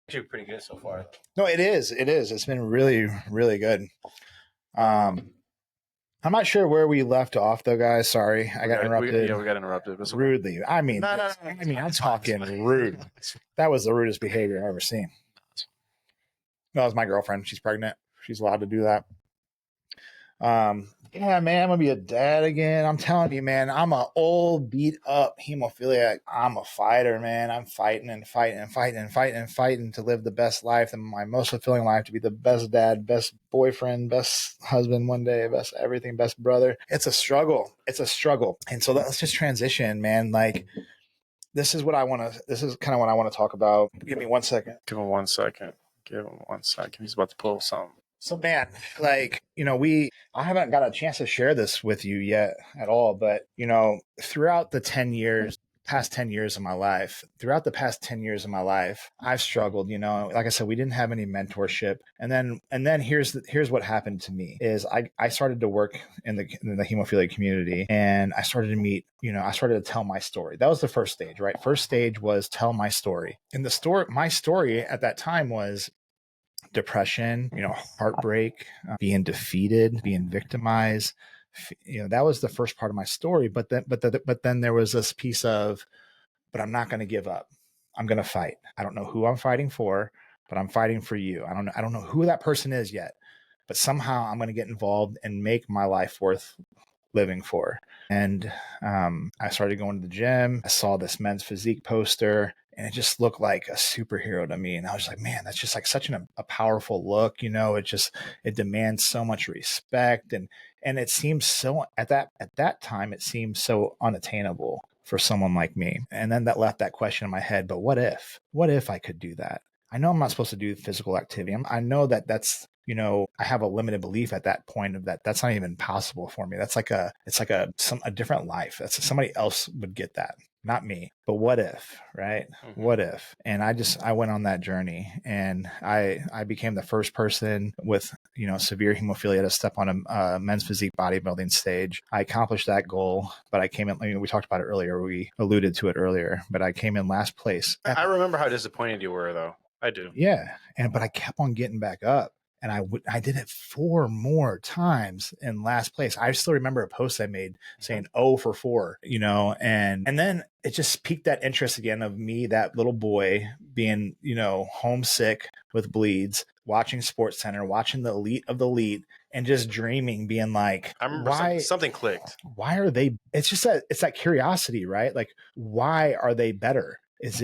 Actually pretty good so far. No, it is. It's been really, really good. I'm not sure where we left off, though, guys. Sorry, I got interrupted. We got interrupted. Rudely. I mean, I'm talking rude. That was the rudest behavior I've ever seen. That was my girlfriend. She's pregnant. She's allowed to do that. Yeah, man, I'm gonna be a dad again. I'm telling you, man, I'm an old, beat up hemophiliac. I'm a fighter, man. I'm fighting to live the best life and my most fulfilling life, to be the best dad, best boyfriend, best husband one day, best everything, best brother. It's a struggle. And so let's just transition, man. Like, this is kind of what I want to talk about. Give me 1 second. Give him 1 second. He's about to pull something. So, man, like, I haven't got a chance to share this with you yet at all, but, throughout the past 10 years of my life, I've struggled, like I said, we didn't have any mentorship. And then here's what happened to me is I started to work in the hemophilia community, and I started to meet, I started to tell my story. That was the first stage, right? First stage was tell my story. And my story at that time was depression, heartbreak, being defeated, being victimized. That was the first part of my story. But then there was this piece of, but I'm not going to give up. I'm going to fight. I don't know who I'm fighting for, but I'm fighting for you. I don't know who that person is yet, but somehow I'm going to get involved and make my life worth living for. And I started going to the gym. I saw this men's physique poster, and it just looked like a superhero to me. And I was like, man, that's just like such a powerful look. It demands so much respect. And it seems so at that time, it seemed so unattainable for someone like me. And then that left that question in my head, but what if I could do that? I know I'm not supposed to do physical activity. I know that's, I have a limited belief at that point of that's not even possible for me. It's like a different life. Somebody else would get that, not me. But what if, right? Mm-hmm. What if? And I went on that journey, and I became the first person with, severe hemophilia to step on a men's physique bodybuilding stage. I accomplished that goal, but I came in, we talked about it earlier. We alluded to it earlier, but I came in last place. I remember how disappointed you were, though. I do. Yeah. But I kept on getting back up. And I did it 4 more times in last place. I still remember a post I made saying 0 for 4, and then it just piqued that interest again of me, that little boy being, homesick with bleeds, watching Sports Center, watching the elite of the elite, and just dreaming, being like, I remember something clicked. Why are they? It's just it's that curiosity, right? Like, why are they better? Is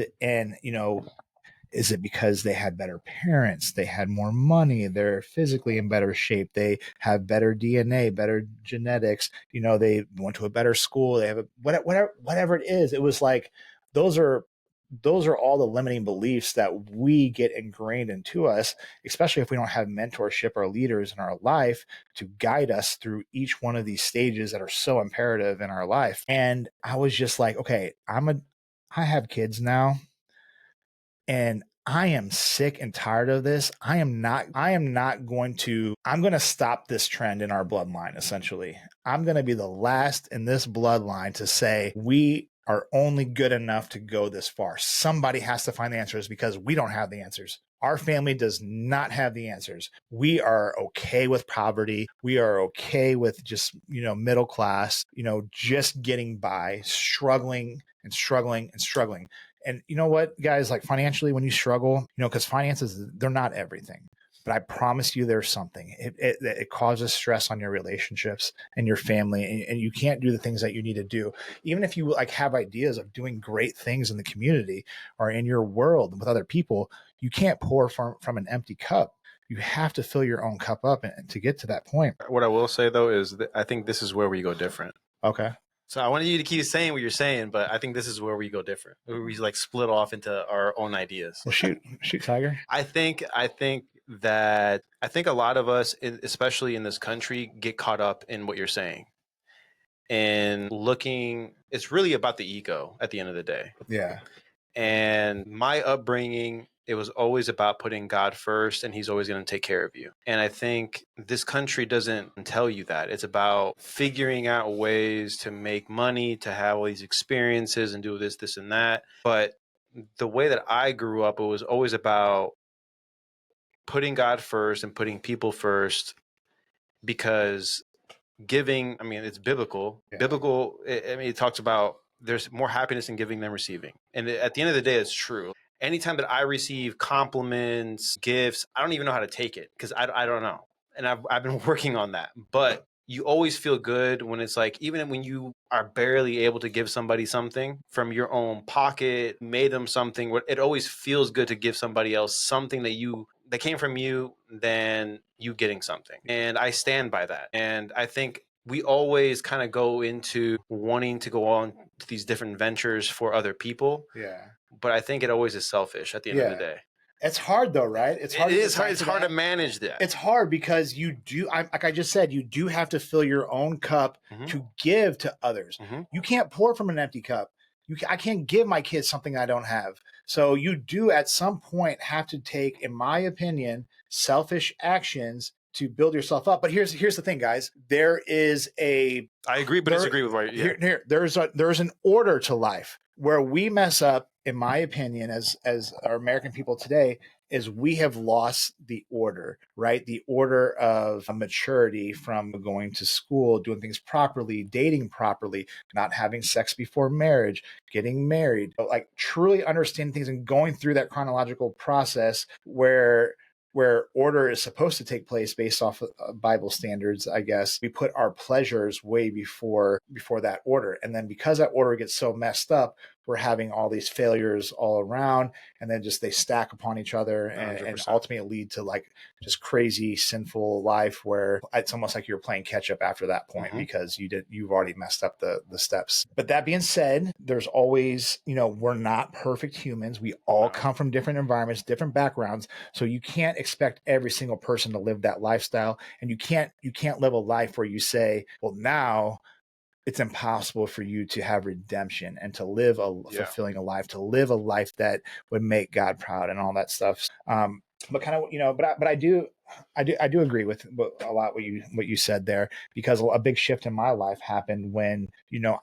it because they had better parents? They had more money. They're physically in better shape. They have better DNA, better genetics. They went to a better school. They have whatever it is. It was like, those are all the limiting beliefs that we get ingrained into us, especially if we don't have mentorship or leaders in our life to guide us through each one of these stages that are so imperative in our life. And I was just like, okay, I have kids now. And I am sick and tired of this. I'm going to stop this trend in our bloodline, essentially. I'm going to be the last in this bloodline to say we are only good enough to go this far. Somebody has to find the answers, because we don't have the answers. Our family does not have the answers. We are okay with poverty. We are okay with just, middle class, just getting by, struggling. And you know what, guys, like, financially, when you struggle, because finances, they're not everything, but I promise you there's something. It causes stress on your relationships and your family, and you can't do the things that you need to do. Even if you have ideas of doing great things in the community or in your world with other people, you can't pour from an empty cup. You have to fill your own cup up to get to that point. What I will say, though, is that I think this is where we go different. Okay. So I wanted you to keep saying what you're saying, but I think this is where we go different. We split off into our own ideas. Well, shoot, Tiger. I think a lot of us, especially in this country, get caught up in what you're saying. And it's really about the ego at the end of the day. Yeah. And my upbringing, it was always about putting God first, and he's always going to take care of you. And I think this country doesn't tell you that. It's about figuring out ways to make money, to have all these experiences and do this, and that. But the way that I grew up, it was always about putting God first and putting people first, because giving, I mean, it's biblical. Yeah. Biblical, I mean, it talks about there's more happiness in giving than receiving. And at the end of the day, it's true. Anytime that I receive compliments, gifts, I don't even know how to take it because I don't know. And I've been working on that. But you always feel good when it's like, even when you are barely able to give somebody something from your own pocket, made them something, it always feels good to give somebody else something that came from you than you getting something. And I stand by that. And I think we always kind of go into wanting to go on to these different ventures for other people. Yeah. But I think it always is selfish at the end of the day. It's hard though, right? It's hard. It's hard to manage that. It's hard because you do, like I just said, you do have to fill your own cup to give to others. You can't pour from an empty cup. I can't give my kids something I don't have. So you do at some point have to take, in my opinion, selfish actions to build yourself up. But here's the thing, guys. There is a I agree, but disagree with what there's an order to life. Where we mess up, in my opinion, as our American people today, is we have lost the order, right? The order of maturity from going to school, doing things properly, dating properly, not having sex before marriage, getting married, like truly understanding things and going through that chronological process where order is supposed to take place based off of Bible standards, I guess. We put our pleasures way before that order. And then because that order gets so messed up, we're having all these failures all around, and then just they stack upon each other and ultimately lead to like just crazy sinful life where it's almost like you're playing catch up after that point because you've already messed up the steps. But that being said, there's always, we're not perfect humans. We all come from different environments, different backgrounds. So you can't expect every single person to live that lifestyle. And you can't live a life where you say, well, now it's impossible for you to have redemption and to live a fulfilling a life, to live a life that would make God proud and all that stuff. But kind of, but I do agree with a lot what you said there, because a big shift in my life happened when,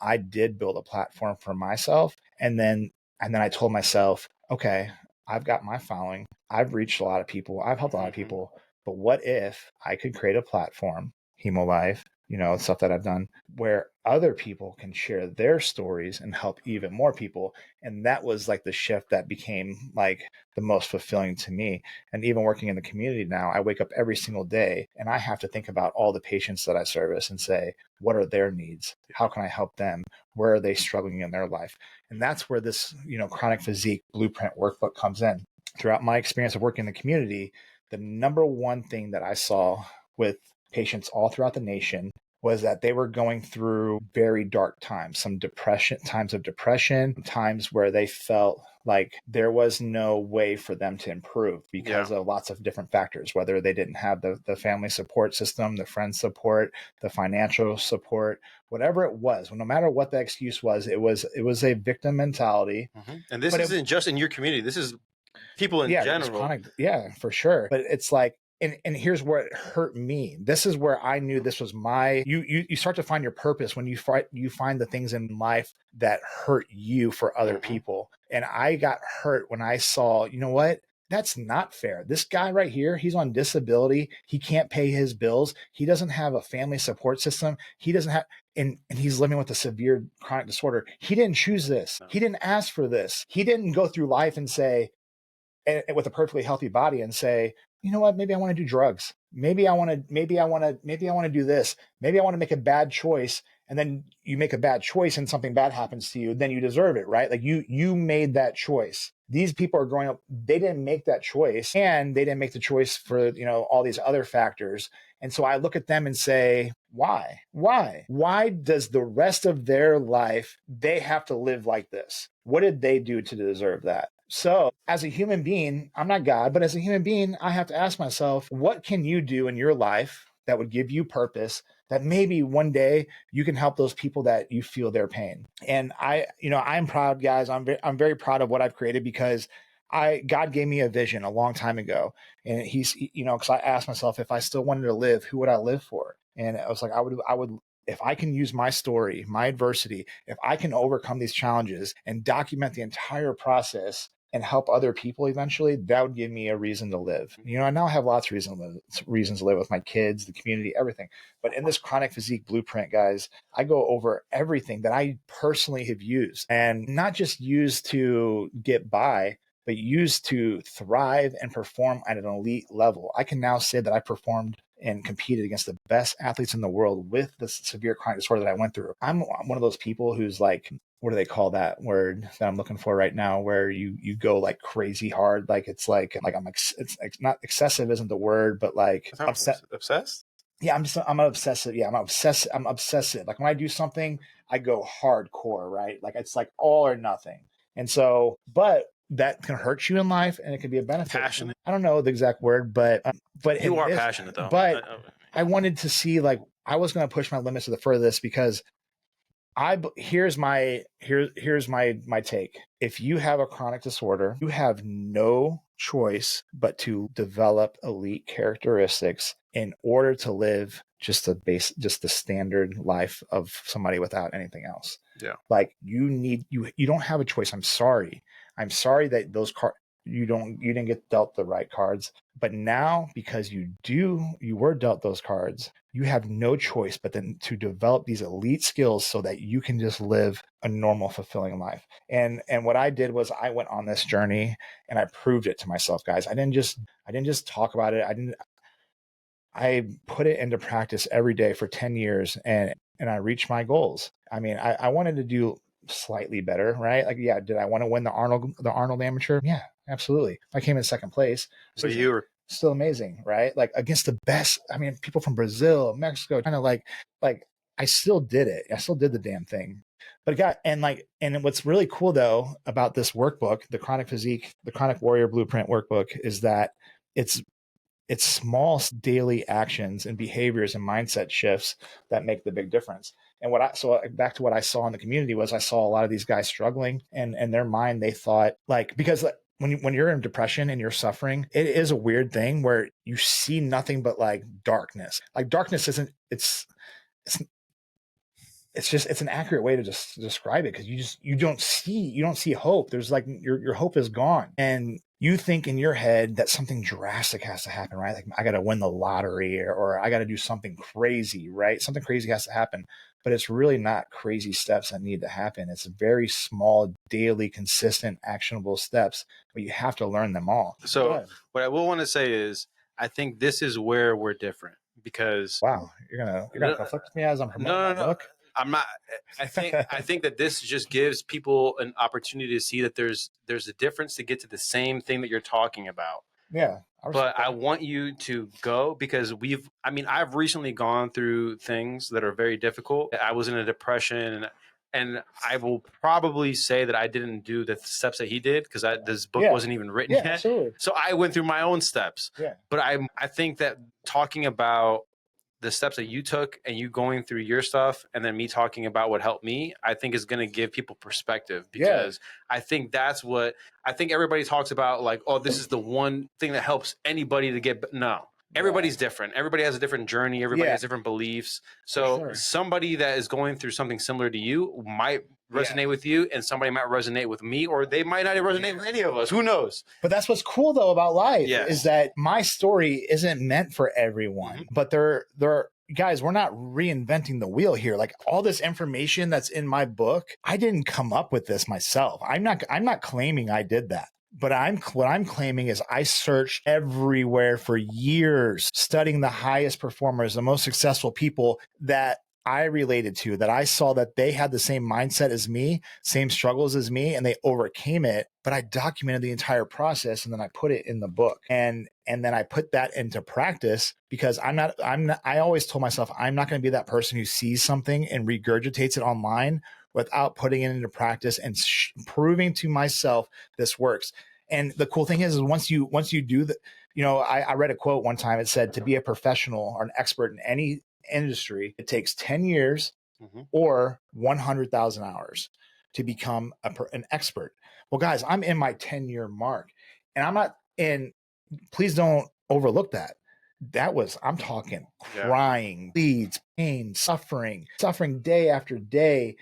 I did build a platform for myself. And then I told myself, okay, I've got my following. I've reached a lot of people. I've helped a lot of people. But what if I could create a platform, Hemo Life, stuff that I've done, where other people can share their stories and help even more people. And that was like the shift that became like the most fulfilling to me. And even working in the community now, I wake up every single day and I have to think about all the patients that I service and say, what are their needs? How can I help them? Where are they struggling in their life? And that's where this, Chronic Physique Blueprint workbook comes in. Throughout my experience of working in the community, the number one thing that I saw with patients all throughout the nation was that they were going through very dark times, times of depression, times where they felt like there was no way for them to improve because of lots of different factors, whether they didn't have the family support system, the friend support, the financial support, whatever it was. No matter what the excuse was, it was a victim mentality. And this isn't just in your community. This is people in general. For sure. But it's like, and here's where it hurt me. This is where I knew this was you start to find your purpose when you find the things in life that hurt you for other people. And I got hurt when I saw, you know what? That's not fair. This guy right here, he's on disability. He can't pay his bills. He doesn't have a family support system. He doesn't have, and he's living with a severe chronic disorder. He didn't choose this. He didn't ask for this. He didn't go through life and say, with a perfectly healthy body and say, you know what, maybe I want to do drugs. Maybe I want to do this. Maybe I want to make a bad choice. And then you make a bad choice and something bad happens to you, then you deserve it, right? Like you made that choice. These people are growing up, they didn't make that choice, and they didn't make the choice for, all these other factors. And so I look at them and say, why? Why does the rest of their life, they have to live like this? What did they do to deserve that? So as a human being, I'm not God, but as a human being, I have to ask myself, what can you do in your life that would give you purpose, that maybe one day you can help those people that you feel their pain? And I'm proud, guys. I'm very proud of what I've created, because God gave me a vision a long time ago. And because I asked myself, if I still wanted to live, who would I live for? And I was like, I would if I can use my story, my adversity, if I can overcome these challenges and document the entire process and help other people eventually, that would give me a reason to live. You know, I now have lots of reasons to live with my kids, the community, everything. But in this Chronic Physique Blueprint, guys, I go over everything that I personally have used, and not just used to get by, but used to thrive and perform at an elite level. I can now say that I performed and competed against the best athletes in the world with the severe chronic disorder that I went through. I'm one of those people who's like, what do they call that word that I'm looking for right now, where you go like crazy hard, like it's like it's not excessive isn't the word, but like Obsessed. Yeah, I'm obsessive. Yeah, I'm obsessive. Like when I do something, I go hardcore, right? Like it's like all or nothing. And so, but that can hurt you in life, and it can be a benefit. Passionate. I don't know the exact word, but You are passionate though. But I wanted to see, like, I was going to push my limits to the furthest, because here's my take. If you have a chronic disorder, you have no choice but to develop elite characteristics in order to live just the standard life of somebody without anything else. Yeah. Like you don't have a choice. I'm sorry that those you didn't get dealt the right cards. But now, because you were dealt those cards, you have no choice but then to develop these elite skills so that you can just live a normal, fulfilling life. And what I did was I went on this journey and I proved it to myself, guys. I didn't just talk about it. I put it into practice every day for 10 years, and I reached my goals. I mean, I wanted to do slightly better, right? Like, yeah, did I want to win the Arnold amateur? Yeah, absolutely. I came in second place. So you were still amazing, right? Like against the best. I mean, people from Brazil, Mexico, kind of like I still did it. I still did the damn thing. But and what's really cool though about this workbook, the Chronic Warrior Blueprint workbook, is that it's small daily actions and behaviors and mindset shifts that make the big difference. And back to what I saw in the community was I saw a lot of these guys struggling, and in their mind, they thought, like, because when you're in depression and you're suffering, it is a weird thing where you see nothing but like darkness. Like darkness isn't, it's an accurate way to just describe it, because you don't see hope. There's like your hope is gone, and you think in your head that something drastic has to happen, right? Like I got to win the lottery, or I got to do something crazy, right? Something crazy has to happen, but it's really not crazy steps that need to happen. It's very small, daily, consistent, actionable steps, but you have to learn them all. So what I will want to say is, I think this is where we're different, because wow, you're gonna conflict with me as I'm promoting my book. I'm not. I think that this just gives people an opportunity to see that there's a difference to get to the same thing that you're talking about. Yeah. But I want you to go, because I've recently gone through things that are very difficult. I was in a depression, and I will probably say that I didn't do the steps that he did, because this book wasn't even written yet. Absolutely. So I went through my own steps. Yeah. But I think that talking about the steps that you took and you going through your stuff, and then me talking about what helped me, I think is going to give people perspective, because I think that's what I think everybody talks about, like, oh, this is the one thing that helps anybody to get. No, everybody's different. Everybody has a different journey. Everybody has different beliefs. So somebody that is going through something similar to you might resonate with you, and somebody might resonate with me, or they might not resonate with any of us. Who knows? But that's what's cool though about life, is that my story isn't meant for everyone. But guys, we're not reinventing the wheel here. Like all this information that's in my book, I didn't come up with this myself. I'm not claiming I did that. But what I'm claiming is I searched everywhere for years, studying the highest performers, the most successful people that I related to, that I saw that they had the same mindset as me, same struggles as me, and they overcame it. But I documented the entire process, and then I put it in the book. And then I put that into practice, because I always told myself, I'm not going to be that person who sees something and regurgitates it online without putting it into practice and proving to myself this works. And the cool thing is once you do that, I read a quote one time. It said, to be a professional or an expert in any industry, it takes 10 years or 100,000 hours to become an expert. Well, guys, I'm in my 10-year mark, and I'm not in. Please don't overlook that. that was, I'm talking Yeah. crying, bleeds, pain, suffering day after day,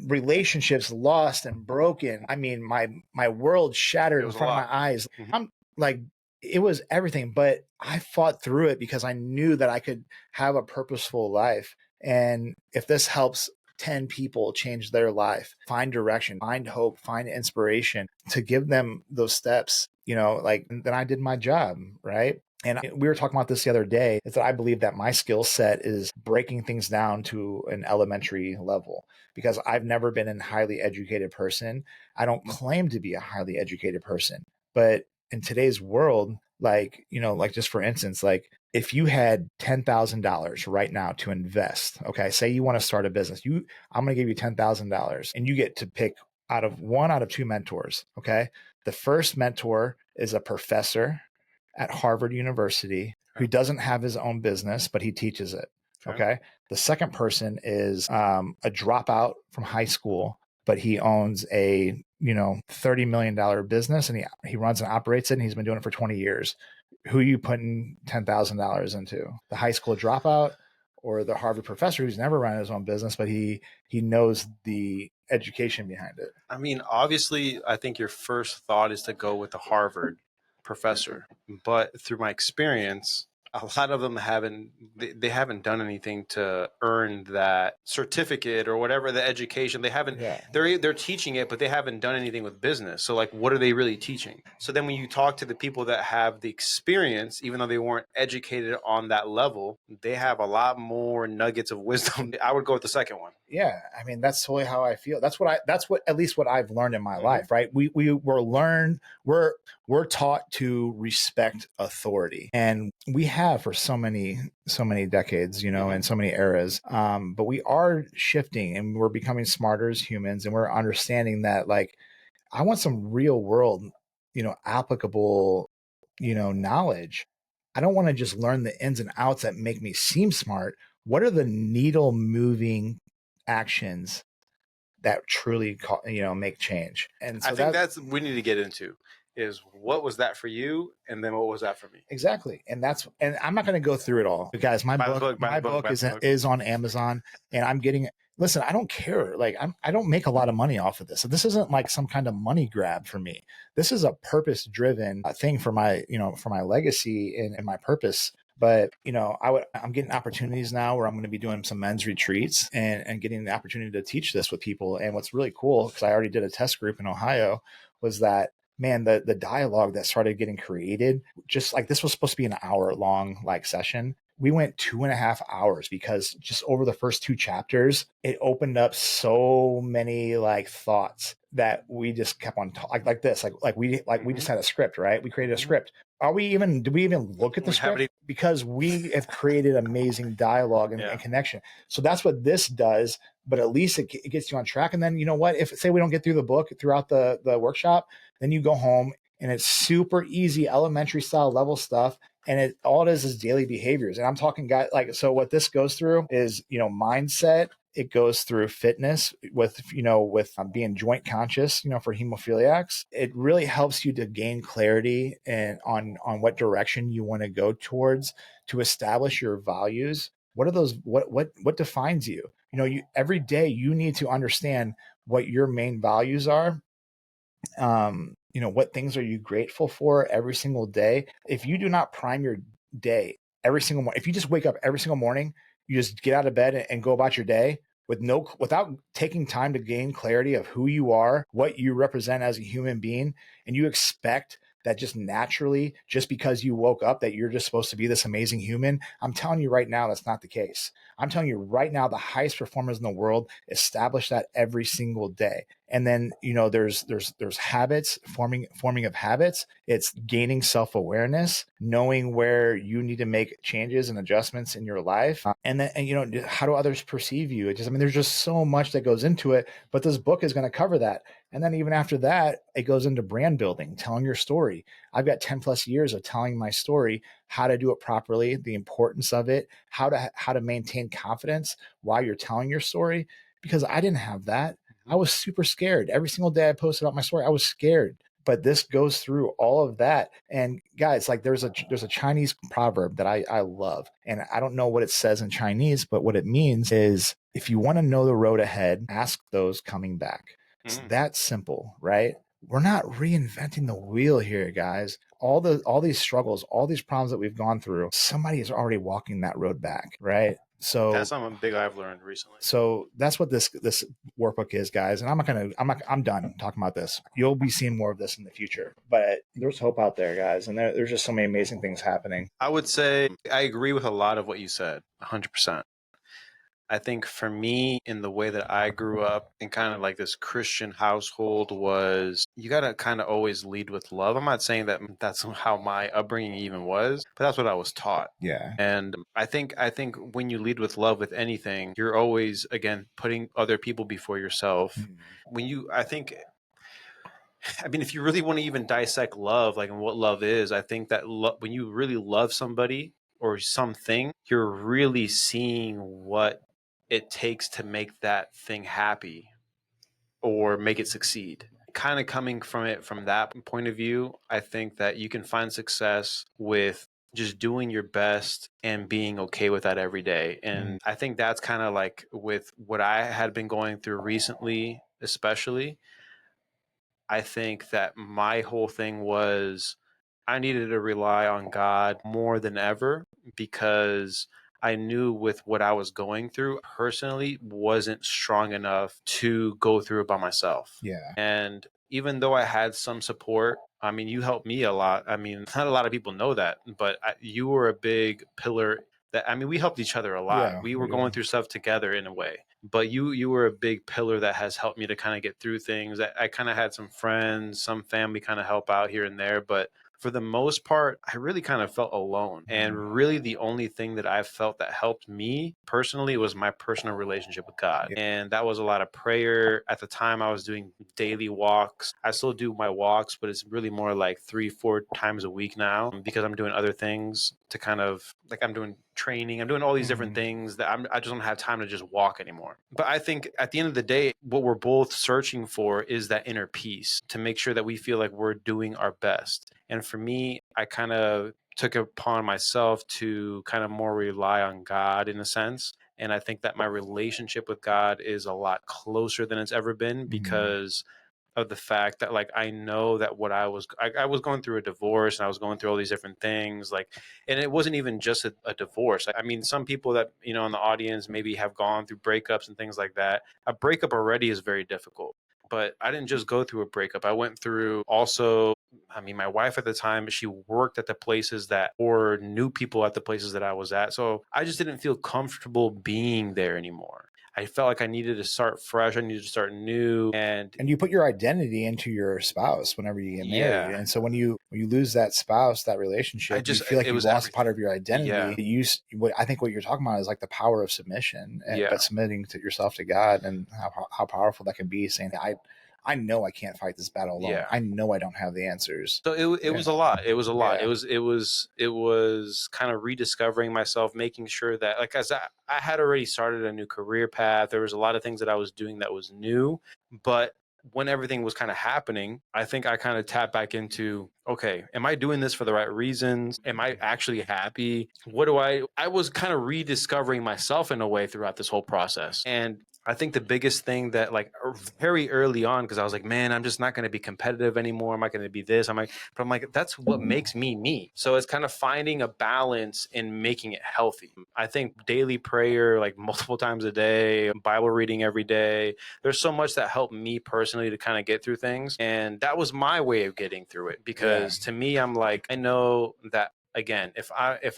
relationships lost and broken. I mean, my world shattered It in was a front of lot. my eyes. Mhm. I'm like, it was everything, but I fought through it because I knew that I could have a purposeful life. And if this helps 10 people change their life, find direction, find hope, find inspiration, to give them those steps, like, then I did my job, right? And we were talking about this the other day, is that I believe that my skill set is breaking things down to an elementary level, because I've never been a highly educated person. I don't claim to be a highly educated person, but in today's world, like, like just for instance, like if you had $10,000 right now to invest, okay, say you want to start a business, I'm going to give you $10,000 and you get to pick out of two mentors. Okay. The first mentor is a professor at Harvard University who doesn't have his own business, but he teaches it. Okay. The second person is a dropout from high school, but he owns a $30 million business, and he runs and operates it, and he's been doing it for 20 years. Who are you putting $10,000 into? The high school dropout or the Harvard professor who's never run his own business, but he knows the education behind it? I mean, obviously, I think your first thought is to go with the Harvard professor, but through my experience, a lot of them they haven't done anything to earn that certificate or whatever the education. They haven't. Yeah. They're teaching it, but they haven't done anything with business. So like, what are they really teaching? So then when you talk to the people that have the experience, even though they weren't educated on that level, they have a lot more nuggets of wisdom. I would go with the second one. Yeah, I mean, that's totally how I feel. That's what, at least what I've learned in my Mhm. life, right? We're taught to respect authority, and we have for so many decades, and so many eras. But we are shifting, and we're becoming smarter as humans, and we're understanding that, like, I want some real world, applicable, knowledge. I don't want to just learn the ins and outs that make me seem smart. What are the needle moving actions that truly make change? And I so think that, that's we need to get into is what was that for you, and then what was that for me. exactly. And I'm not going to go through it all, because Buy the book. Buy the my book. book Buy the book. is on Amazon, and I'm getting, listen, I don't care. Like, I don't make a lot of money off of this. So this isn't like some kind of money grab for me. This is a purpose driven thing for my, for my legacy and my purpose. But I'm getting opportunities now where I'm going to be doing some men's retreats and getting the opportunity to teach this with people. And what's really cool, because I already did a test group in Ohio, was that, man, the dialogue that started getting created, just like, this was supposed to be an hour long like session. We went 2.5 hours, because just over the first two chapters, it opened up so many like thoughts that we just kept on like this, we just had a script, right? We created a script. Did we even look at the script? Because we have created amazing dialogue and connection. So that's what this does. But at least it gets you on track. And then, you know what, if say we don't get through the book throughout the workshop, then you go home and it's super easy, elementary style level stuff. And all it is daily behaviors. And I'm talking, guys, like, so what this goes through is, mindset. It goes through fitness with being joint conscious, for hemophiliacs. It really helps you to gain clarity and on what direction you want to go towards, to establish your values. What are those? What defines you? Every day you need to understand what your main values are. What things are you grateful for every single day? If you do not prime your day every single morning, if you just wake up every single morning, you just get out of bed and go about your day without taking time to gain clarity of who you are, what you represent as a human being, and you expect that just naturally, just because you woke up, that you're just supposed to be this amazing human. I'm telling you right now, that's not the case. I'm telling you right now, the highest performers in the world establish that every single day. And then, there's habits, forming of habits. It's gaining self-awareness, knowing where you need to make changes and adjustments in your life. And then, how do others perceive you? There's just so much that goes into it, but this book is going to cover that. And then even after that, it goes into brand building, telling your story. I've got 10 plus years of telling my story, how to do it properly, the importance of it, how to maintain confidence while you're telling your story, because I didn't have that. I was super scared. Every single day I posted about my story, I was scared. But this goes through all of that. And guys, like there's a Chinese proverb that I love, and I don't know what it says in Chinese, but what it means is if you want to know the road ahead, ask those coming back. It's that simple, right? We're not reinventing the wheel here, guys. All these struggles, all these problems that we've gone through, somebody is already walking that road back, right? So that's something big I've learned recently. So that's what this workbook is, guys. And I'm done talking about this. You'll be seeing more of this in the future, but there's hope out there, guys. And there's just so many amazing things happening. I would say I agree with a lot of what you said, 100%. I think for me, in the way that I grew up in kind of like this Christian household, was you got to kind of always lead with love. I'm not saying that that's how my upbringing even was, but that's what I was taught. Yeah. And I think when you lead with love with anything, you're always, again, putting other people before yourself. I mean, if you really want to even dissect love, like and what love is, I think that when you really love somebody or something, you're really seeing what it takes to make that thing happy or make it succeed. Kind of coming from it from that point of view, I think that you can find success with just doing your best and being okay with that every day. And I think that's kind of like with what I had been going through recently, especially. I think that my whole thing was I needed to rely on God more than ever because I knew with what I was going through personally wasn't strong enough to go through it by myself. Yeah. And even though I had some support, I mean, you helped me a lot. I mean, not a lot of people know that, but you were a big pillar that, I mean, we helped each other a lot. Yeah, we were going through stuff together in a way, but you were a big pillar that has helped me to kind of get through things. I kind of had some friends, some family kind of help out here and there, but for the most part, I really kind of felt alone. And really the only thing that I felt that helped me personally was my personal relationship with God. And that was a lot of prayer. At the time, I was doing daily walks. I still do my walks, but it's really more like 3-4 times a week now because I'm doing other things to kind of like I'm doing training. I'm doing all these different things that I just don't have time to just walk anymore. But I think at the end of the day, what we're both searching for is that inner peace to make sure that we feel like we're doing our best. And for me, I kind of took it upon myself to kind of more rely on God in a sense. And I think that my relationship with God is a lot closer than it's ever been because of the fact that like I know that what I was going through a divorce and I was going through all these different things, like, and it wasn't even just a divorce. I mean, some people that in the audience maybe have gone through breakups and things like that. A breakup already is very difficult, but I didn't just go through a breakup. I went through also, I mean, my wife at the time, she worked at the places that, or knew people at the places that I was at. So I just didn't feel comfortable being there anymore. I felt like I needed to start fresh. I needed to start new. And you put your identity into your spouse whenever you get married. And so when you lose that spouse, that relationship, you feel like you lost part of your identity. I think what you're talking about is like the power of submission, but submitting to yourself to God and how powerful that can be, saying, I know I can't fight this battle alone. I know I don't have the answers. So it was a lot. It was a lot. It was kind of rediscovering myself, making sure that like as I had already started a new career path. There was a lot of things that I was doing that was new, but when everything was kind of happening, I think I kind of tapped back into, okay, am I doing this for the right reasons? Am I actually happy? I was kind of rediscovering myself in a way throughout this whole process. And I think the biggest thing that like very early on, because I was like, man, I'm just not going to be competitive anymore. I'm not going to be this. But I'm like, that's what makes me me. So it's kind of finding a balance and making it healthy. I think daily prayer, like multiple times a day, Bible reading every day. There's so much that helped me personally to kind of get through things. And that was my way of getting through it because to me, I'm like, I know that again, if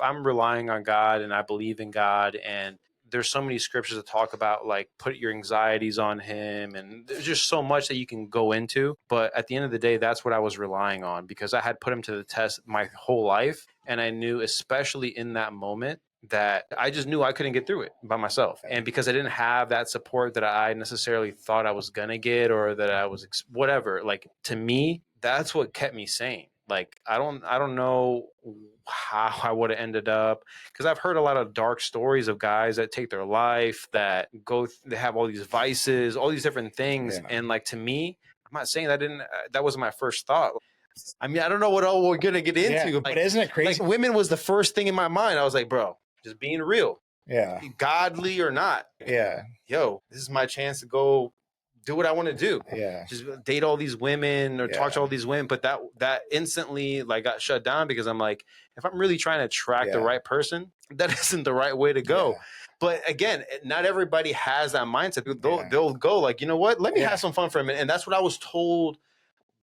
I'm relying on God and I believe in God and there's so many scriptures that talk about like put your anxieties on him and there's just so much that you can go into, but at the end of the day that's what I was relying on because I had put him to the test my whole life and I knew especially in that moment that I just knew I couldn't get through it by myself. And because I didn't have that support that I necessarily thought I was gonna get or that I was whatever, like to me that's what kept me sane. Like I don't know how I would have ended up because I've heard a lot of dark stories of guys that take their life that they have all these vices, all these different things. And like to me, I'm not saying that wasn't my first thought. I mean, I don't know what all we're gonna get into, Yeah, but isn't it crazy? Like women was the first thing in my mind. I was like, bro, just being real. Yeah. Godly or not. Yeah. Yo, this is my chance to go do what I want to do. Yeah. Just date all these women or talk to Yeah. all these women. But that instantly like got shut down because I'm like, if I'm really trying to attract the Yeah. right person, that isn't the right way to go. Yeah. But again, not everybody has that mindset. Yeah. They'll go like, you know what? Let me Yeah. have some fun for a minute. And that's what I was told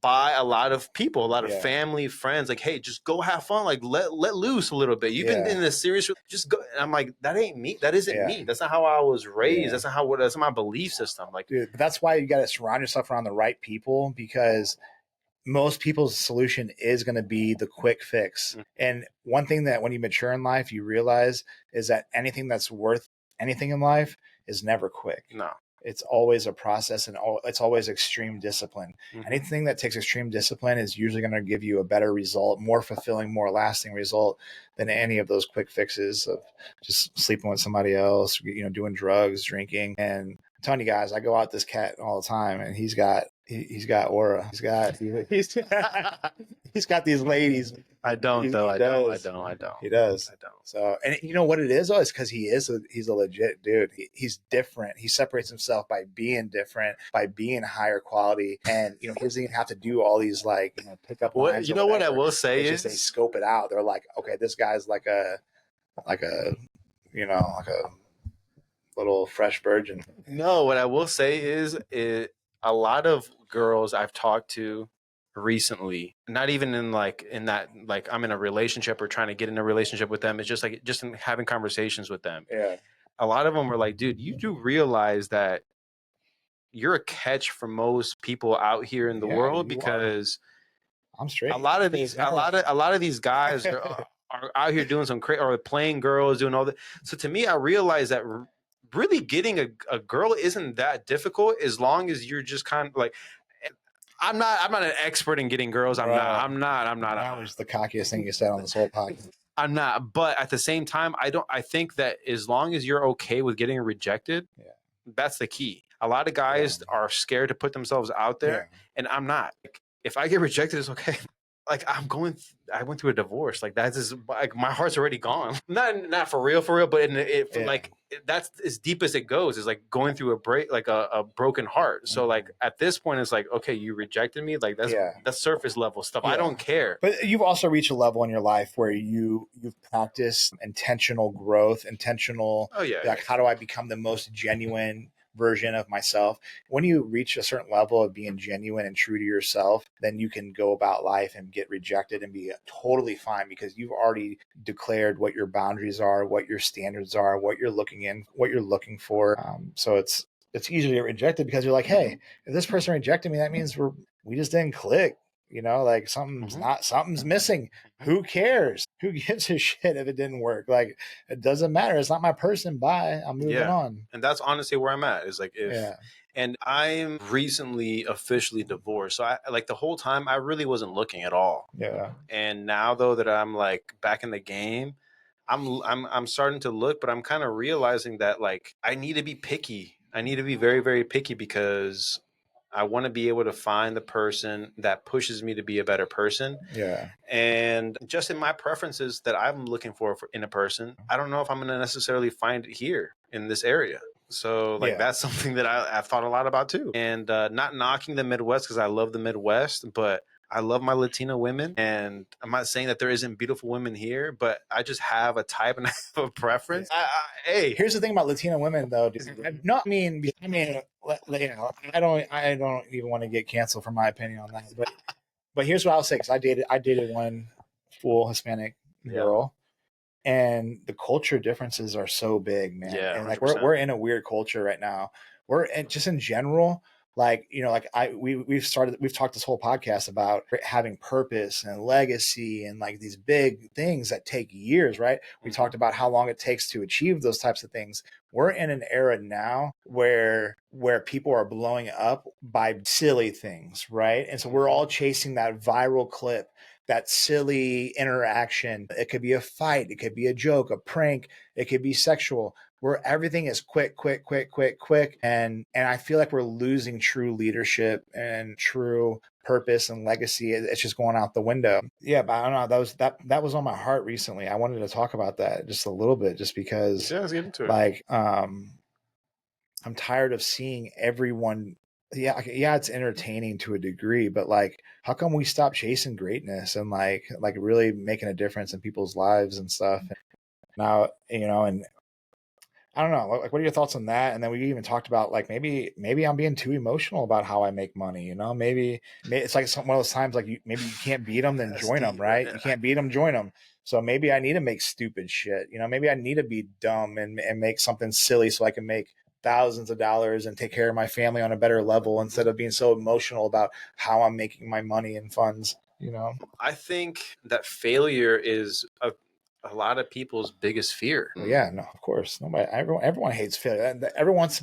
by a lot of people, a lot of Yeah. family, friends, like, hey, just go have fun, like let loose a little bit. You've been in a serious, just go. And I'm like, that ain't me. That isn't me. That's not how I was raised. That's not that's my belief system. Like, dude, but that's why you got to surround yourself around the right people, because most people's solution is going to be the quick fix. And one thing that when you mature in life, you realize is that anything that's worth anything in life is never quick. No. It's always a process, and it's always extreme discipline. Anything that takes extreme discipline is usually going to give you a better result, more fulfilling, more lasting result than any of those quick fixes of just sleeping with somebody else, doing drugs, drinking. And I'm telling you guys, I go out with this cat all the time, and he's got aura. He's got these ladies. I don't though. I don't. He does. I don't. So, and you know what it is though? It's because he's a legit dude. He's different. He separates himself by being different, by being higher quality, and he doesn't even have to do all these pickup lines. You know what I will say is they scope it out. They're like, okay, this guy's like a little fresh virgin. No, what I will say is a lot of girls I've talked to recently, not even in that I'm in a relationship or trying to get in a relationship with them. It's just in having conversations with them. Yeah. A lot of them were like, dude, you do realize that you're a catch for most people out here in the world, because I'm straight. A lot of these guys are out here doing some crazy, or playing girls, doing all that. So to me, I realized that really getting a girl isn't that difficult, as long as you're just kind of like, I'm not an expert in getting girls. I'm not. That was the cockiest thing you said on this whole podcast. I'm not. But at the same time, I think that as long as you're okay with getting rejected, that's the key. A lot of guys are scared to put themselves out there, and I'm not. If I get rejected, it's okay. Like I went through a divorce. Like that's just like my heart's already gone. Not for real, but that's as deep as it goes. Is like going through a broken heart. So like at this point, it's like, okay, you rejected me. Like that's surface level stuff. I don't care. But you've also reached a level in your life where you've practiced intentional growth, like how do I become the most genuine version of myself? When you reach a certain level of being genuine and true to yourself, then you can go about life and get rejected and be totally fine, because you've already declared what your boundaries are, what your standards are, what you're looking for. So it's easy to get rejected because you're like, hey, if this person rejected me, that means we just didn't click. Like something's missing. Who cares? Who gives a shit if it didn't work? Like, it doesn't matter. It's not my person. Bye. I'm moving on. And that's honestly where I'm at. Is like and I'm recently officially divorced. So I like the whole time I really wasn't looking at all. Yeah. And now though that I'm like back in the game, I'm starting to look, but I'm kind of realizing that like I need to be picky. I need to be very, very picky, because I want to be able to find the person that pushes me to be a better person. Yeah. And just in my preferences that I'm looking for in a person, I don't know if I'm going to necessarily find it here in this area. So like that's something that I've thought a lot about too. And not knocking the Midwest, because I love the Midwest, but I love my Latino women, and I'm not saying that there isn't beautiful women here, but I just have a type and I have a preference. Hey, here's the thing about Latino women, though. I don't even want to get canceled for my opinion on that. But here's what I'll say, because I dated one full Hispanic girl, and the culture differences are so big, man. Yeah, and like we're in a weird culture right now. Just in general. Like, we've talked this whole podcast about having purpose and legacy and like these big things that take years, right? We talked about how long it takes to achieve those types of things. We're in an era now where people are blowing up by silly things, right? And so we're all chasing that viral clip, that silly interaction. It could be a fight, it could be a joke, a prank, it could be sexual. where everything is quick, quick, quick, quick, quick. And I feel like we're losing true leadership and true purpose and legacy. It's just going out the window. Yeah, but I don't know. That was on my heart recently. I wanted to talk about that just a little bit, just because let's get into it. like I'm tired of seeing everyone. Yeah, it's entertaining to a degree, but like, how come we stop chasing greatness and like really making a difference in people's lives and stuff? Now, and I don't know, like, what are your thoughts on that? And then we even talked about like maybe I'm being too emotional about how I make money. Maybe it's like one of those times like maybe you can't beat them, then That's join them, deep. right? Yeah. You can't beat them, join them. So maybe I need to make stupid shit. Maybe I need to be dumb and make something silly so I can make thousands of dollars and take care of my family on a better level instead of being so emotional about how I'm making my money and funds. I think that failure is a lot of people's biggest fear. Well, yeah, no, of course. Nobody, everyone hates failure. Everyone wants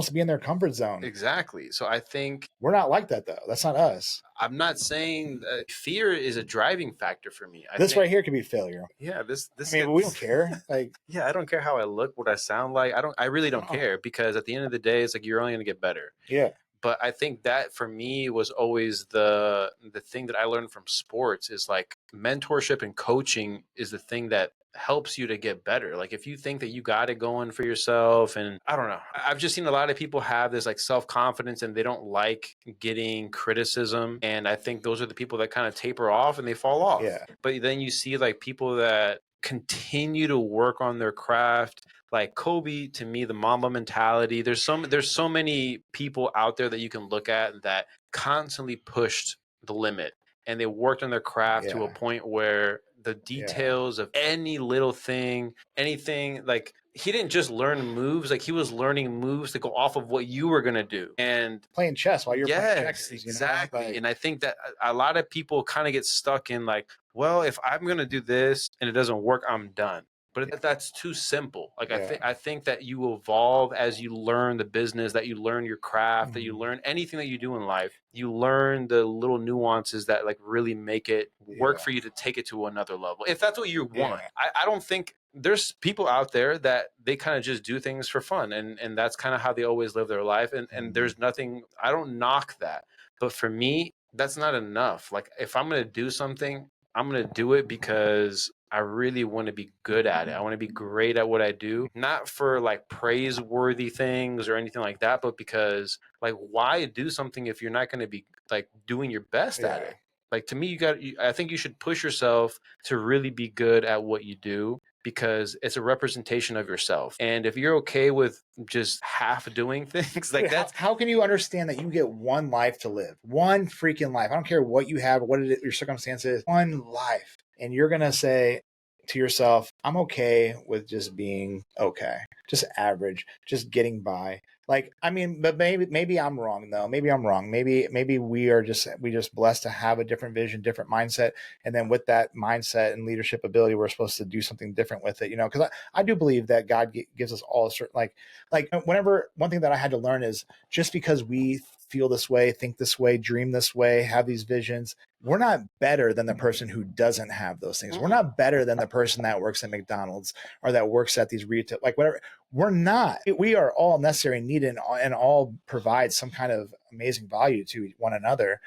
to be in their comfort zone. Exactly. So I think We're not like that though. That's not us. I'm not saying that fear is a driving factor for me. This right here could be failure. Yeah, this I mean, we don't care. Like, yeah, I don't care how I look, what I sound like. I really don't care, because at the end of the day, it's like you're only going to get better. Yeah. But I think that for me was always the thing that I learned from sports is like mentorship and coaching is the thing that helps you to get better. Like if you think that you got it going for yourself, and I don't know, I've just seen a lot of people have this like self-confidence and they don't like getting criticism. And I think those are the people that kind of taper off and they fall off. Yeah. But then you see like people that continue to work on their craft, like Kobe, to me, the Mamba mentality. There's so many people out there that you can look at that constantly pushed the limit, and they worked on their craft to a point where the details of any little thing, anything, like he didn't just learn moves, like he was learning moves to go off of what you were going to do. And playing chess while you're playing checkers. Exactly. Like, and I think that a lot of people kind of get stuck in like, well, if I'm going to do this and it doesn't work, I'm done. But that's too simple. Like I think that you evolve as you learn the business, that you learn your craft, that you learn anything that you do in life. You learn the little nuances that like really make it work for you to take it to another level. If that's what you want. I don't think there's people out there that they kind of just do things for fun, and that's kind of how they always live their life. And there's nothing, I don't knock that. But for me, that's not enough. Like if I'm going to do something, I'm going to do it because I really want to be good at it. I want to be great at what I do, not for like praiseworthy things or anything like that, but because like, why do something if you're not going to be like doing your best at it? Like to me, I think you should push yourself to really be good at what you do, because it's a representation of yourself. And if you're okay with just half doing things like that, how can you understand that you get one life to live, one freaking life? I don't care what you have, what your circumstance is, one life. And you're going to say to yourself, I'm okay with just being okay, just average, just getting by. Like, I mean, but maybe I'm wrong though. Maybe I'm wrong. Maybe we just blessed to have a different vision, different mindset. And then with that mindset and leadership ability, we're supposed to do something different with it, because I do believe that God gives us all a certain, like whenever, one thing that I had to learn is just because we feel this way, think this way, dream this way, have these visions, we're not better than the person who doesn't have those things. We're not better than the person that works at McDonald's or that works at these retail, like whatever. We're not. We are all necessary and needed, and all provide some kind of amazing value to one another.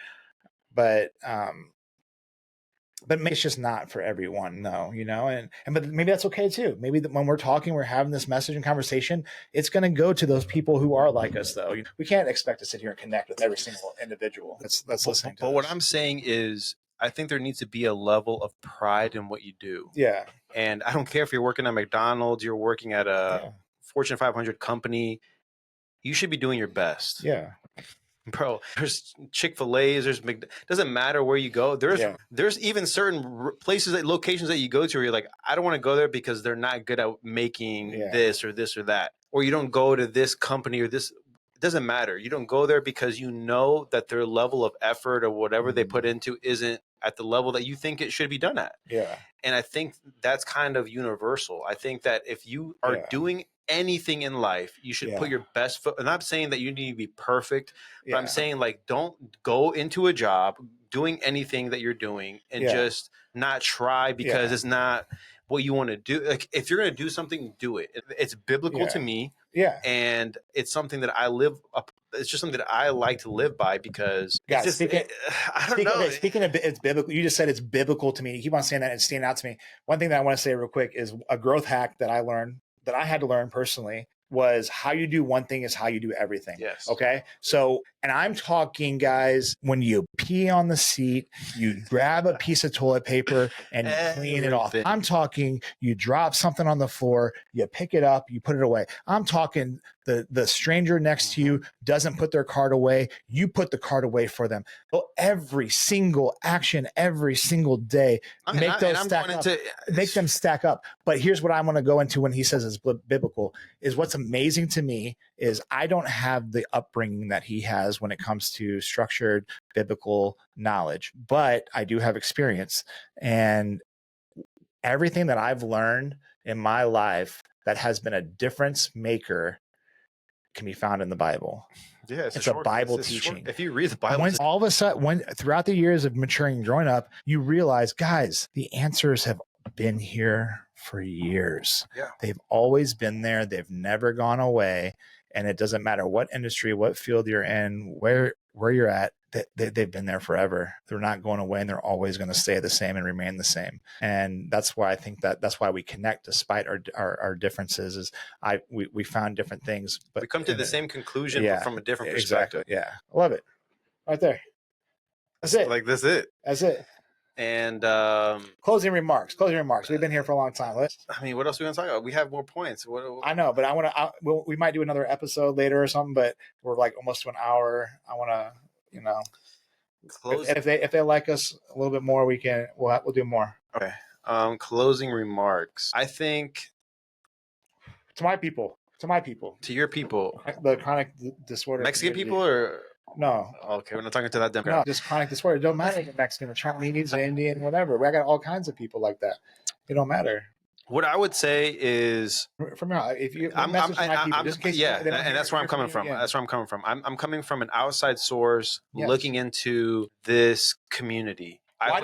But maybe it's just not for everyone, no, and but maybe that's okay too. Maybe when we're talking, we're having this message and conversation, it's going to go to those people who are like us, though. We can't expect to sit here and connect with every single individual that's listening to us. But what I'm saying is, I think there needs to be a level of pride in what you do. Yeah. And I don't care if you're working at McDonald's, you're working at a Fortune 500 company, you should be doing your best. Yeah. Bro, there's Chick-fil-A's, doesn't matter where you go. There's even certain places, locations that you go to where you're like, I don't want to go there because they're not good at making this or that. Or you don't go to this company or this. It doesn't matter. You don't go there because you know that their level of effort or whatever they put into isn't at the level that you think it should be done at. Yeah. And I think that's kind of universal. I think that if you are doing anything in life, you should put your best foot. I'm not saying that you need to be perfect, but I'm saying like, don't go into a job doing anything that you're doing and just not try because it's not what you want to do. Like if you're going to do something, do it. It's biblical to me. Yeah. And it's something that I live up. It's just something that I like to live by because it's just, I don't know. Okay, speaking of it's biblical, you just said it's biblical to me. You keep on saying that and it's standing out to me. One thing that I want to say real quick is a growth hack that I learned, that I had to learn personally, was how you do one thing is how you do everything. Yes. Okay. So, and I'm talking, guys, when you pee on the seat, you grab a piece of toilet paper and you clean it off. I'm talking, you drop something on the floor, you pick it up, you put it away. I'm talking the stranger next to you doesn't put their card away. You put the card away for them. So every single action, every single day, make them stack up. But here's what I'm going to go into when he says it's biblical is what's amazing to me is I don't have the upbringing that he has when it comes to structured biblical knowledge, but I do have experience, and everything that I've learned in my life that has been a difference maker can be found in the Bible. Yeah, it's a Bible teaching. If you read the Bible, all of a sudden, throughout the years of maturing and growing up, you realize, guys, the answers have been here for years. Yeah. They've always been there. They've never gone away. And it doesn't matter what industry, what field you're in, where you're at, they've been there forever. They're not going away, and they're always going to stay the same and remain the same. And that's why I think that's why we connect despite our differences. Is we found different things, but we come to the same conclusion, but from a different perspective. Exactly. Yeah, I love it. Right there. That's it. That's it. That's it. And closing remarks. We've been here for a long time. What else are we going to talk about? We have more points. I know, but I want to. We might do another episode later or something. But we're like almost to an hour. I want to, if they like us a little bit more, we'll do more. Okay. Closing remarks. I think to my people, to your people, the chronic disorder, Mexican people or. No. Okay, we're not talking to that demographic. No, just chronic disorder. It don't matter if Mexican, Chinese, Indian, whatever. I got all kinds of people like that. It don't matter. What I would say is, from now, if you, and that's where I'm coming from. That's where I'm coming from. I'm coming from an outside source, looking into this community. Let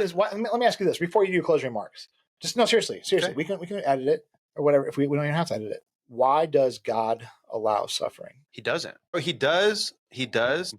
me ask you this before you do closing remarks. Just no, seriously. Okay. We can edit it or whatever. If we don't even have to edit it. Why does God allow suffering? He doesn't. He does,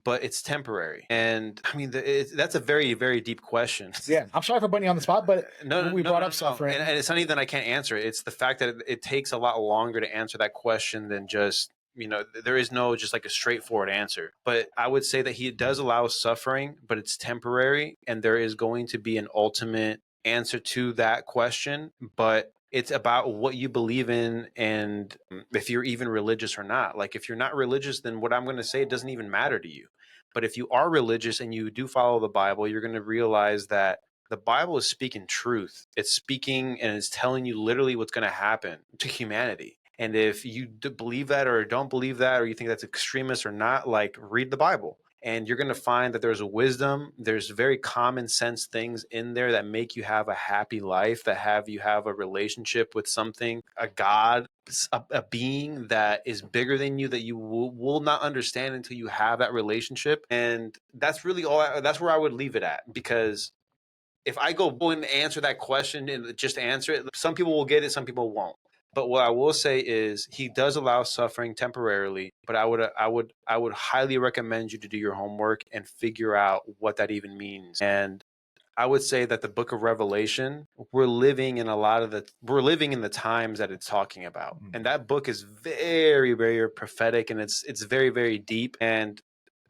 but it's temporary. And I mean, that's a very, very deep question. Yeah. I'm sorry for putting you on the spot, but we brought up suffering. And it's not even that I can't answer it. It's the fact that it takes a lot longer to answer that question than just, there is no just like a straightforward answer. But I would say that he does allow suffering, but it's temporary. And there is going to be an ultimate answer to that question. But it's about what you believe in and if you're even religious or not. Like if you're not religious, then what I'm going to say, it doesn't even matter to you. But if you are religious and you do follow the Bible, you're going to realize that the Bible is speaking truth. It's speaking and it's telling you literally what's going to happen to humanity. And if you believe that or don't believe that, or you think that's extremist or not, like read the Bible. And you're going to find that there's a wisdom, there's very common sense things in there that make you have a happy life, that you have a relationship with something, a God, a being that is bigger than you, that you will not understand until you have that relationship. And that's really that's where I would leave it at. Because if I go and answer that question and just answer it, some people will get it, some people won't. But what I will say is he does allow suffering temporarily, but I would highly recommend you to do your homework and figure out what that even means. And I would say that the book of Revelation, we're living in the times that it's talking about. And that book is very, very prophetic, and it's very, very deep. And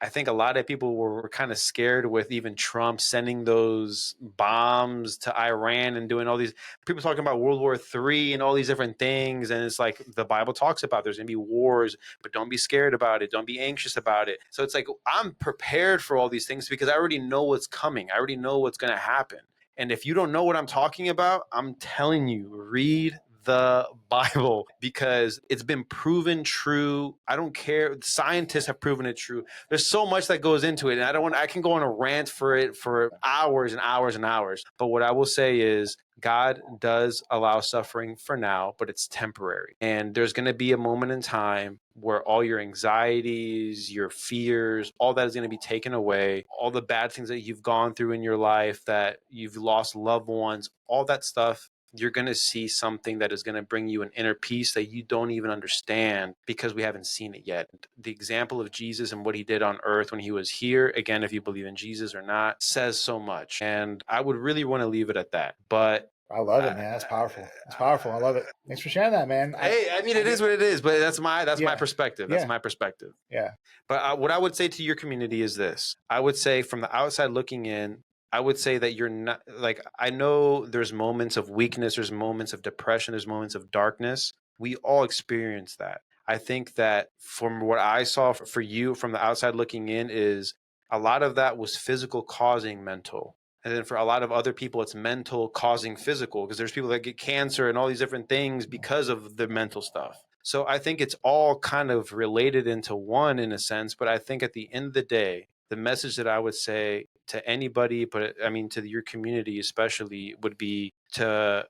I think a lot of people were kind of scared with even Trump sending those bombs to Iran and doing all these people talking about World War III and all these different things. And it's like the Bible talks about there's going to be wars, but don't be scared about it. Don't be anxious about it. So it's like I'm prepared for all these things because I already know what's coming. I already know what's going to happen. And if you don't know what I'm talking about, I'm telling you, read the Bible because it's been proven true. I don't care. Scientists have proven it true. There's so much that goes into it. And I can go on a rant for it for hours and hours and hours. But what I will say is God does allow suffering for now, but it's temporary. And there's going to be a moment in time where all your anxieties, your fears, all that is going to be taken away. All the bad things that you've gone through in your life, that you've lost loved ones, all that stuff you're going to see something that is going to bring you an inner peace that you don't even understand because we haven't seen it yet. The example of Jesus and what he did on earth when he was here, again, if you believe in Jesus or not, says so much. And I would really want to leave it at that. But I love it, man. That's powerful. It's powerful. I love it. Thanks for sharing that, man. Hey, I mean, it is what it is, but that's my Yeah. perspective. That's my perspective. Yeah. But what I would say to your community is this. I would say from the outside looking in, I would say that you're not, like, I know there's moments of weakness, there's moments of depression, there's moments of darkness. We all experience that. I think that from what I saw for you from the outside looking in is a lot of that was physical causing mental. And then for a lot of other people, it's mental causing physical, because there's people that get cancer and all these different things because of the mental stuff. So I think it's all kind of related into one in a sense. But I think at the end of the day, the message that I would say to anybody, but I mean to your community especially, would be to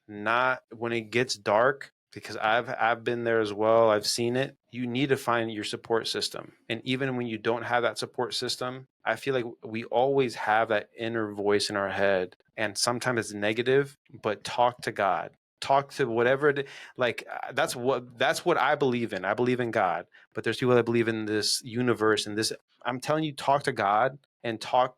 not, when it gets dark, because I've been there as well, I've seen it, you need to find your support system. And even when you don't have that support system, I feel like we always have that inner voice in our head, and sometimes it's negative, but talk to God. Talk to whatever it, like that's what I believe in. I believe in God, but there's people that believe in this universe and this. I'm telling you, talk to God and tell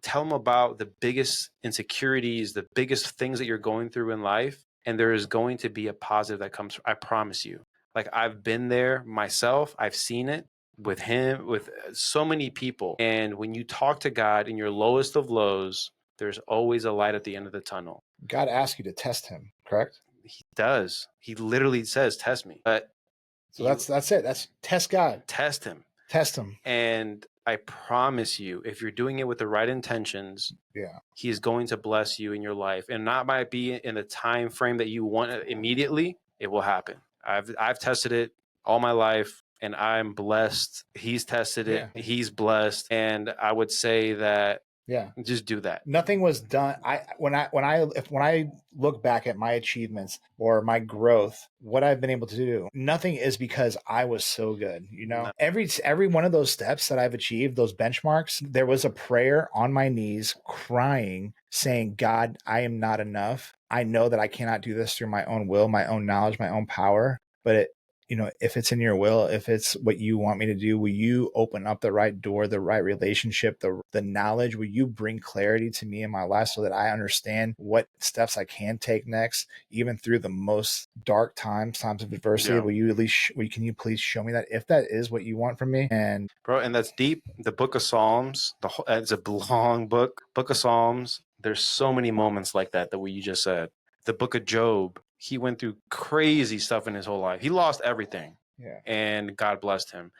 them about the biggest insecurities, the biggest things that you're going through in life. And there is going to be a positive that comes. I promise you. Like, I've been there myself. I've seen it with him, with so many people. And when you talk to God in your lowest of lows, there's always a light at the end of the tunnel. God asked you to test him, correct? He does. He literally says, test me. But so that's it. That's test God. Test him. Test him. And I promise you, if you're doing it with the right intentions, he is going to bless you in your life, and not might be in the time frame that you want it immediately. It will happen. I've tested it all my life, and I'm blessed. He's tested it. He's blessed. And I would say that just do that. Nothing was done. When I look back at my achievements or my growth, what I've been able to do, nothing is because I was so good. You know, every one of those steps that I've achieved, those benchmarks, there was a prayer on my knees, crying, saying, God, I am not enough. I know that I cannot do this through my own will, my own knowledge, my own power. But if it's in your will, if it's what you want me to do, will you open up the right door, the right relationship, the knowledge? Will you bring clarity to me in my life so that I understand what steps I can take next, even through the most dark times of adversity? Will you at least, can you please show me that, if that is what you want from me? And bro, and that's deep. The book of Psalms, it's a long book of Psalms. There's so many moments like that what you just said. The book of Job, he went through crazy stuff in his whole life. He lost everything. And God blessed him.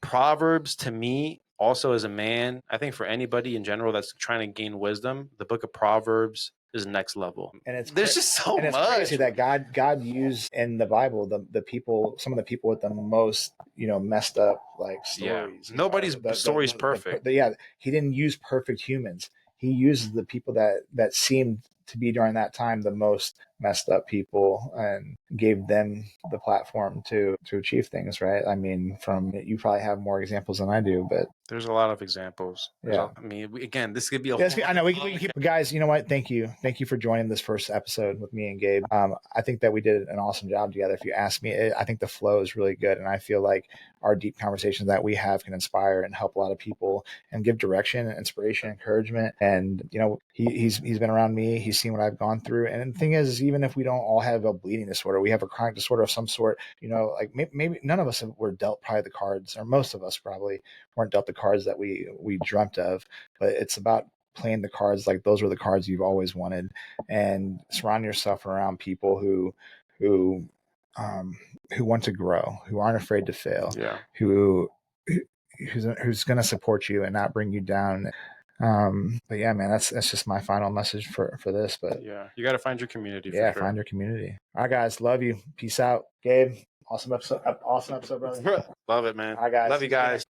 Proverbs, to me, also as a man, I think for anybody in general that's trying to gain wisdom, the book of Proverbs is next level. And there's just so much. It's crazy that God used in the Bible the people, some of the people with the most messed up like stories. Nobody's story is perfect. He didn't use perfect humans. He uses the people that seemed to be during that time the most messed up people, and gave them the platform to achieve things, right? I mean, you probably have more examples than I do, but there's a lot of examples. I mean, again, this could be I know we can keep, guys. You know what? Thank you for joining this first episode with me and Gabe. I think that we did an awesome job together. If you ask me, I think the flow is really good, and I feel like our deep conversations that we have can inspire and help a lot of people and give direction, inspiration, encouragement. And he's been around me. He's seen what I've gone through. And the thing is, even if we don't all have a bleeding disorder, we have a chronic disorder of some sort. Like maybe none of us were dealt probably the cards, or most of us probably weren't dealt the cards that we dreamt of. But it's about playing the cards like those were the cards you've always wanted, and surround yourself around people who want to grow, who aren't afraid to fail, who's going to support you and not bring you down. But yeah, man, that's just my final message for this. But you got to find your community. Find your community. All right, guys, love you. Peace out. Gabe, awesome episode, brother. Love it, man. All right, guys, love you guys.